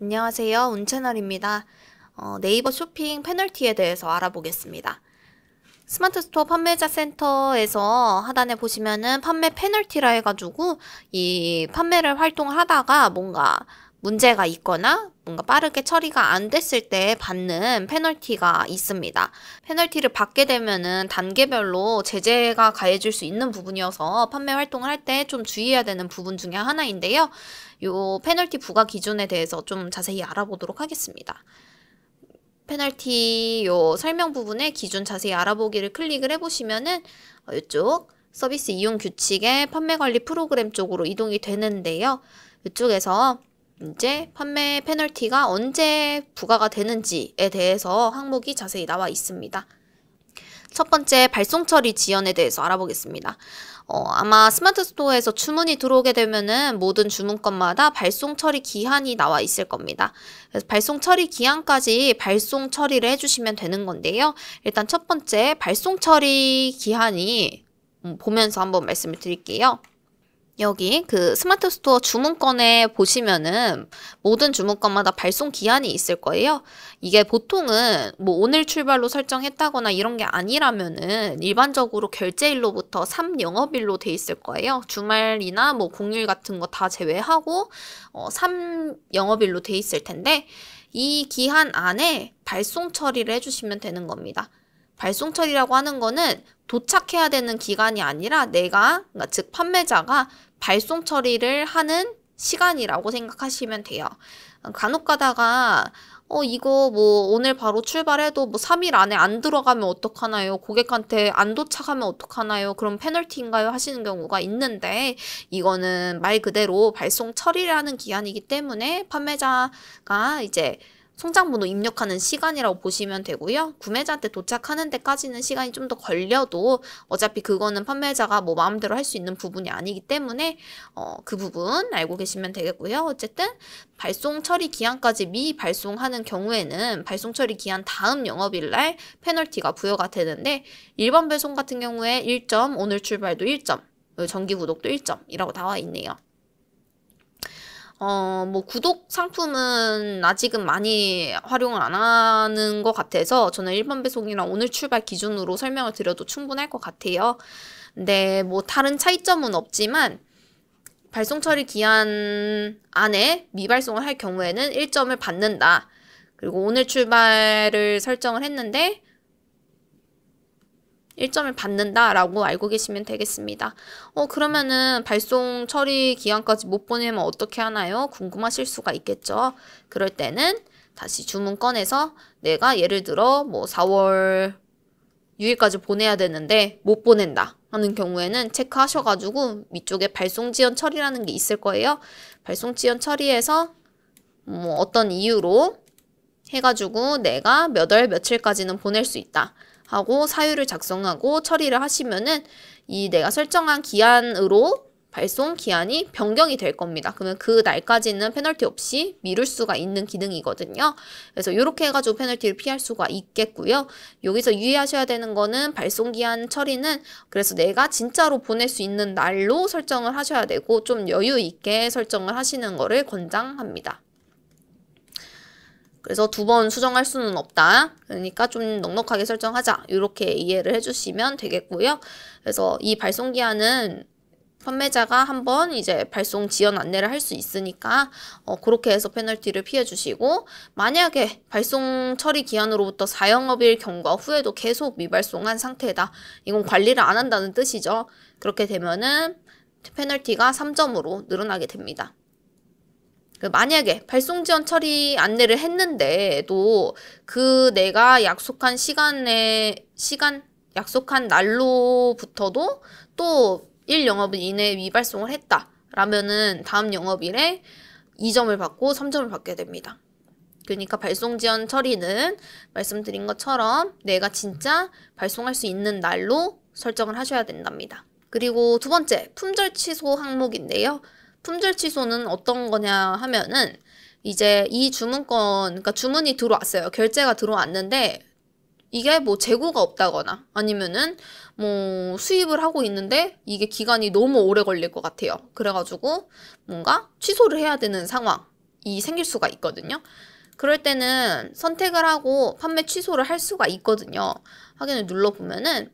안녕하세요. 운채널입니다. 네이버 쇼핑 페널티에 대해서 알아보겠습니다. 스마트 스토어 판매자 센터에서 하단에 보시면은 판매 페널티라 해가지고 이 판매를 활동을 하다가 뭔가 문제가 있거나 뭔가 빠르게 처리가 안 됐을 때 받는 페널티가 있습니다. 페널티를 받게 되면은 단계별로 제재가 가해질 수 있는 부분이어서 판매 활동을 할 때 좀 주의해야 되는 부분 중에 하나인데요. 요 페널티 부과 기준에 대해서 좀 자세히 알아보도록 하겠습니다. 페널티 요 설명 부분에 기준 자세히 알아보기를 클릭을 해보시면은 이쪽 서비스 이용 규칙의 판매 관리 프로그램 쪽으로 이동이 되는데요. 이쪽에서 이제 판매 페널티가 언제 부과가 되는지에 대해서 항목이 자세히 나와 있습니다. 첫 번째, 발송 처리 지연에 대해서 알아보겠습니다. 아마 스마트 스토어에서 주문이 들어오게 되면은 모든 주문건마다 발송 처리 기한이 나와 있을 겁니다. 그래서 발송 처리 기한까지 발송 처리를 해주시면 되는 건데요. 일단 첫 번째, 발송 처리 기한이 보면서 한번 말씀을 드릴게요. 여기 그 스마트 스토어 주문건에 보시면은 모든 주문건마다 발송 기한이 있을 거예요. 이게 보통은 뭐 오늘 출발로 설정했다거나 이런 게 아니라면은 일반적으로 결제일로부터 3영업일로 돼 있을 거예요. 주말이나 뭐 공휴일 같은 거 다 제외하고 3영업일로 돼 있을 텐데 이 기한 안에 발송 처리를 해주시면 되는 겁니다. 발송 처리라고 하는 거는 도착해야 되는 기간이 아니라 그러니까 즉 판매자가 발송 처리를 하는 시간이라고 생각하시면 돼요. 간혹 가다가 이거 뭐 오늘 바로 출발해도 뭐 3일 안에 안 들어가면 어떡하나요? 고객한테 안 도착하면 어떡하나요? 그럼 페널티인가요? 하시는 경우가 있는데 이거는 말 그대로 발송 처리를 하는 기한이기 때문에 판매자가 이제 송장번호 입력하는 시간이라고 보시면 되고요. 구매자한테 도착하는 데까지는 시간이 좀 더 걸려도 어차피 그거는 판매자가 뭐 마음대로 할 수 있는 부분이 아니기 때문에 그 부분 알고 계시면 되겠고요. 어쨌든 발송 처리 기한까지 미발송하는 경우에는 발송 처리 기한 다음 영업일 날 페널티가 부여가 되는데 일반 배송 같은 경우에 1점, 오늘 출발도 1점, 정기 구독도 1점이라고 나와 있네요. 뭐 구독 상품은 아직은 많이 활용을 안 하는 것 같아서 저는 일반 배송이랑 오늘 출발 기준으로 설명을 드려도 충분할 것 같아요. 근데 뭐 다른 차이점은 없지만 발송 처리 기한 안에 미발송을 할 경우에는 1점을 받는다. 그리고 오늘 출발을 설정을 했는데 1점을 받는다라고 알고 계시면 되겠습니다. 그러면은 발송 처리 기한까지 못 보내면 어떻게 하나요? 궁금하실 수가 있겠죠. 그럴 때는 다시 주문 꺼내서 내가 예를 들어 뭐 4월 6일까지 보내야 되는데 못 보낸다 하는 경우에는 체크하셔가지고 위쪽에 발송 지연 처리라는 게 있을 거예요. 발송 지연 처리해서 뭐 어떤 이유로 해가지고 내가 몇 월 며칠까지는 보낼 수 있다 하고 사유를 작성하고 처리를 하시면은 이 내가 설정한 기한으로 발송 기한이 변경이 될 겁니다. 그러면 그 날까지는 페널티 없이 미룰 수가 있는 기능이거든요. 그래서 이렇게 해가지고 페널티를 피할 수가 있겠고요. 여기서 유의하셔야 되는 거는 발송 기한 처리는 그래서 내가 진짜로 보낼 수 있는 날로 설정을 하셔야 되고 좀 여유 있게 설정을 하시는 거를 권장합니다. 그래서 2번 수정할 수는 없다. 그러니까 좀 넉넉하게 설정하자. 이렇게 이해를 해주시면 되겠고요. 그래서 이 발송 기한은 판매자가 한번 이제 발송 지연 안내를 할 수 있으니까 그렇게 해서 페널티를 피해 주시고 만약에 발송 처리 기한으로부터 4영업일 경과 후에도 계속 미발송한 상태다. 이건 관리를 안 한다는 뜻이죠. 그렇게 되면은 페널티가 3점으로 늘어나게 됩니다. 만약에 발송 지연 처리 안내를 했는데도 그 내가 약속한 약속한 날로부터도 또 1영업일 이내에 미발송을 했다 라면은 다음 영업일에 2점을 받고 3점을 받게 됩니다. 그러니까 발송 지연 처리는 말씀드린 것처럼 내가 진짜 발송할 수 있는 날로 설정을 하셔야 된답니다. 그리고 두 번째, 품절 취소 항목인데요. 품절 취소는 어떤 거냐 하면은 이제 이 주문건, 그러니까 주문이 들어왔어요. 결제가 들어왔는데 이게 뭐 재고가 없다거나 아니면은 뭐 수입을 하고 있는데 이게 기간이 너무 오래 걸릴 것 같아요. 그래가지고 뭔가 취소를 해야 되는 상황. 생길 수가 있거든요. 그럴 때는 선택을 하고 판매 취소를 할 수가 있거든요. 확인을 눌러보면은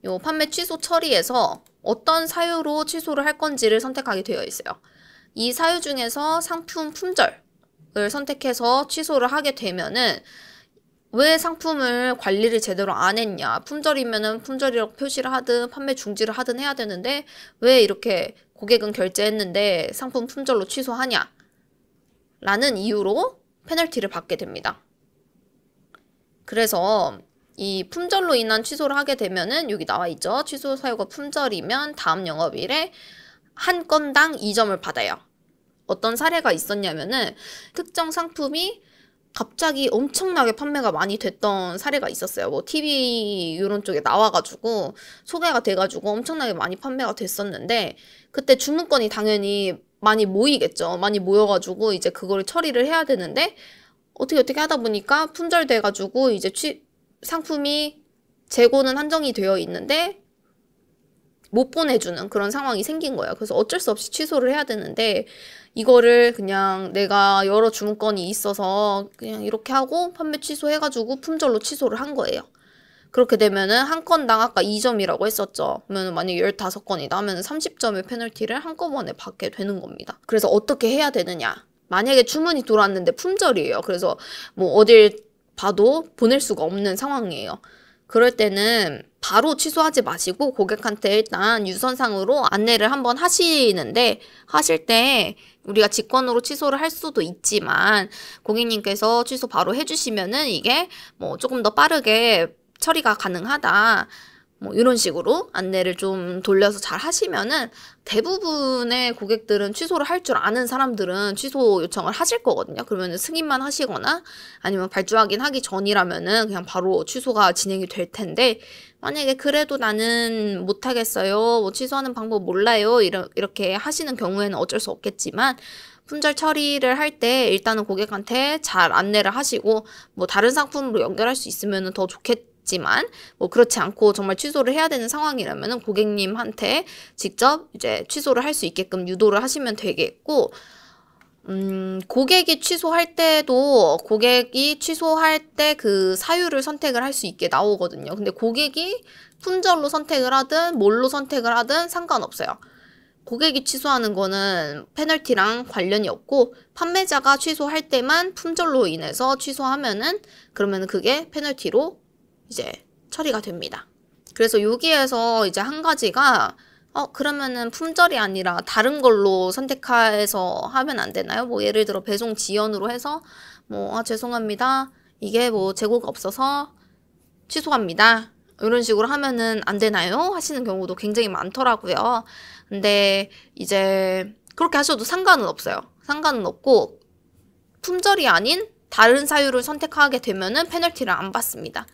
요 판매 취소 처리에서 어떤 사유로 취소를 할 건지를 선택하게 되어 있어요. 이 사유 중에서 상품 품절을 선택해서 취소를 하게 되면은 왜 상품을 관리를 제대로 안 했냐. 품절이면은 품절이라고 표시를 하든 판매 중지를 하든 해야 되는데 왜 이렇게 고객은 결제했는데 상품 품절로 취소하냐. 라는 이유로 페널티를 받게 됩니다. 그래서 이 품절로 인한 취소를 하게 되면은 여기 나와 있죠. 취소 사유가 품절이면 다음 영업일에 한 건당 2점을 받아요. 어떤 사례가 있었냐면은 특정 상품이 갑자기 엄청나게 판매가 많이 됐던 사례가 있었어요. 뭐 TV 이런 쪽에 나와가지고 소개가 돼가지고 엄청나게 많이 판매가 됐었는데 그때 주문건이 당연히 많이 모이겠죠. 많이 모여가지고 이제 그거를 처리를 해야 되는데 어떻게 하다 보니까 품절돼가지고 이제 상품이 재고는 한정이 되어 있는데 못 보내주는 그런 상황이 생긴 거예요. 그래서 어쩔 수 없이 취소를 해야 되는데 이거를 그냥 내가 여러 주문건이 있어서 그냥 이렇게 하고 판매 취소해가지고 품절로 취소를 한 거예요. 그렇게 되면은 한 건당 아까 2점이라고 했었죠. 그러면 만약에 15건이다 하면 30점의 페널티를 한꺼번에 받게 되는 겁니다. 그래서 어떻게 해야 되느냐. 만약에 주문이 들어왔는데 품절이에요. 그래서 뭐 어딜 봐도 보낼 수가 없는 상황이에요. 그럴 때는 바로 취소하지 마시고 고객한테 일단 유선상으로 안내를 한번 하시는데 하실 때 우리가 직권으로 취소를 할 수도 있지만 고객님께서 취소 바로 해주시면은 이게 뭐 조금 더 빠르게 처리가 가능하다. 뭐 이런 식으로 안내를 좀 돌려서 잘 하시면은 대부분의 고객들은 취소를 할 줄 아는 사람들은 취소 요청을 하실 거거든요. 그러면은 승인만 하시거나 아니면 발주 확인하기 전이라면은 그냥 바로 취소가 진행이 될 텐데 만약에 그래도 나는 못 하겠어요. 뭐 취소하는 방법 몰라요. 이렇게 하시는 경우에는 어쩔 수 없겠지만 품절 처리를 할 때 일단은 고객한테 잘 안내를 하시고 뭐 다른 상품으로 연결할 수 있으면은 더 좋겠지만 뭐 그렇지 않고 정말 취소를 해야 되는 상황이라면은 고객님한테 직접 이제 취소를 할 수 있게끔 유도를 하시면 되겠고 고객이 취소할 때도 고객이 취소할 때 그 사유를 선택을 할 수 있게 나오거든요. 근데 고객이 품절로 선택을 하든 뭘로 선택을 하든 상관없어요. 고객이 취소하는 거는 페널티랑 관련이 없고 판매자가 취소할 때만 품절로 인해서 취소하면은 그러면은 그게 페널티로 이제 처리가 됩니다. 그래서 여기에서 이제 한 가지가 그러면은 품절이 아니라 다른 걸로 선택해서 하면 안 되나요? 뭐 예를 들어 배송 지연으로 해서 뭐 죄송합니다. 이게 뭐 재고가 없어서 취소합니다. 이런 식으로 하면은 안 되나요? 하시는 경우도 굉장히 많더라고요. 근데 이제 그렇게 하셔도 상관은 없어요. 상관은 없고 품절이 아닌 다른 사유를 선택하게 되면은 페널티를 안 받습니다.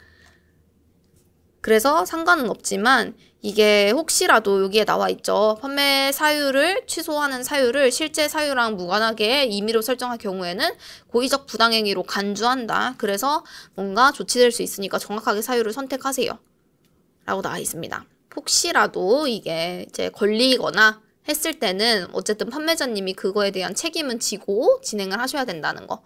그래서 상관은 없지만 이게 혹시라도 여기에 나와 있죠. 판매 사유를 취소하는 사유를 실제 사유랑 무관하게 임의로 설정할 경우에는 고의적 부당행위로 간주한다. 그래서 뭔가 조치될 수 있으니까 정확하게 사유를 선택하세요. 라고 나와 있습니다. 혹시라도 이게 이제 걸리거나 했을 때는 어쨌든 판매자님이 그거에 대한 책임은 지고 진행을 하셔야 된다는 거.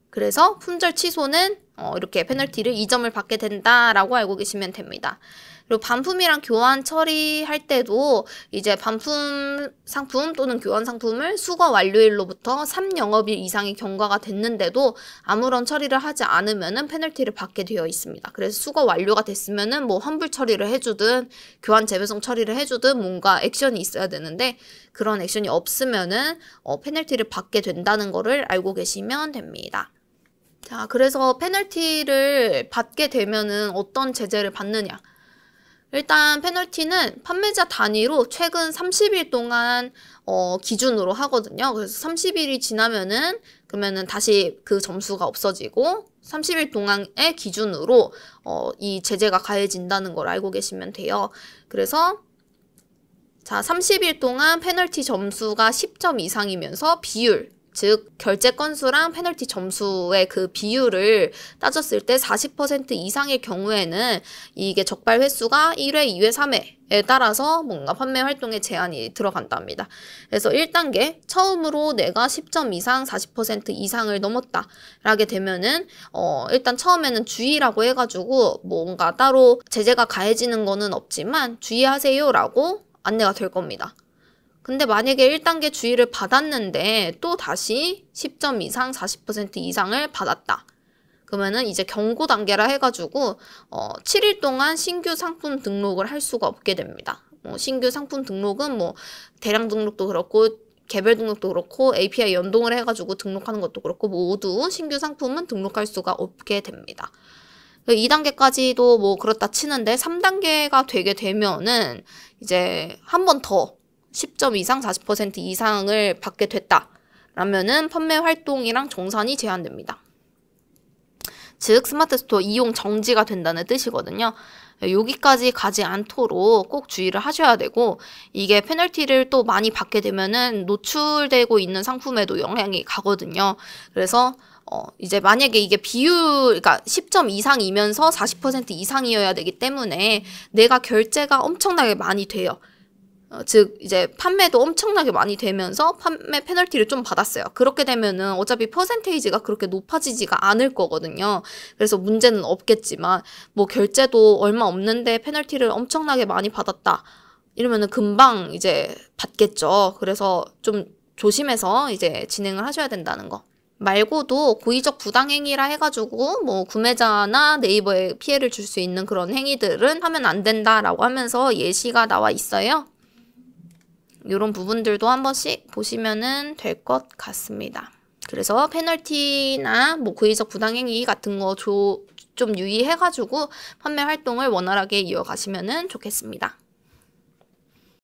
그래서 품절 취소는 이렇게 페널티를 2점을 받게 된다라고 알고 계시면 됩니다. 그리고 반품이랑 교환 처리할 때도 이제 반품 상품 또는 교환 상품을 수거 완료일로부터 3영업일 이상이 경과가 됐는데도 아무런 처리를 하지 않으면은 페널티를 받게 되어 있습니다. 그래서 수거 완료가 됐으면은 뭐 환불 처리를 해주든 교환 재배송 처리를 해주든 뭔가 액션이 있어야 되는데 그런 액션이 없으면은 페널티를 받게 된다는 거를 알고 계시면 됩니다. 자, 그래서 페널티를 받게 되면은 어떤 제재를 받느냐? 일단 페널티는 판매자 단위로 최근 30일 동안 기준으로 하거든요. 그래서 30일이 지나면은 그러면은 다시 그 점수가 없어지고 30일 동안의 기준으로 이 제재가 가해진다는 걸 알고 계시면 돼요. 그래서 자, 30일 동안 페널티 점수가 10점 이상이면서 비율 즉 결제 건수랑 페널티 점수의 그 비율을 따졌을 때 40% 이상일 경우에는 이게 적발 횟수가 1회, 2회, 3회에 따라서 뭔가 판매 활동에 제한이 들어간답니다. 그래서 1단계 처음으로 내가 10점 이상 40% 이상을 넘었다 라게 되면은 일단 처음에는 주의라고 해가지고 뭔가 따로 제재가 가해지는 거는 없지만 주의하세요 라고 안내가 될 겁니다. 근데 만약에 1단계 주의를 받았는데 또 다시 10점 이상 40% 이상을 받았다. 그러면은 이제 경고 단계라 해가지고 7일 동안 신규 상품 등록을 할 수가 없게 됩니다. 신규 상품 등록은 대량 등록도 그렇고 개별 등록도 그렇고 API 연동을 해가지고 등록하는 것도 그렇고 모두 신규 상품은 등록할 수가 없게 됩니다. 2단계까지도 그렇다 치는데 3단계가 되게 되면은 이제 한 번 더 10점 이상 40% 이상을 받게 됐다 라면은 판매 활동이랑 정산이 제한됩니다. 즉 스마트 스토어 이용 정지가 된다는 뜻이거든요. 여기까지 가지 않도록 꼭 주의를 하셔야 되고, 이게 페널티를 또 많이 받게 되면은 노출되고 있는 상품에도 영향이 가거든요. 그래서 이제 만약에 이게 그러니까 10점 이상이면서 40% 이상이어야 되기 때문에 내가 결제가 엄청나게 많이 돼요. 즉 이제 판매도 엄청나게 많이 되면서 판매 페널티를 좀 받았어요. 그렇게 되면은 어차피 퍼센테이지가 그렇게 높아지지가 않을 거거든요. 그래서 문제는 없겠지만 결제도 얼마 없는데 페널티를 엄청나게 많이 받았다 이러면은 금방 이제 받겠죠. 그래서 좀 조심해서 이제 진행을 하셔야 된다는 거. 말고도 고의적 부당행위라 해가지고 구매자나 네이버에 피해를 줄 수 있는 그런 행위들은 하면 안 된다라고 하면서 예시가 나와 있어요. 이런 부분들도 한 번씩 보시면은 될 것 같습니다. 그래서 페널티나 고의적 부당행위 같은 거 좀 유의해가지고 판매 활동을 원활하게 이어가시면은 좋겠습니다.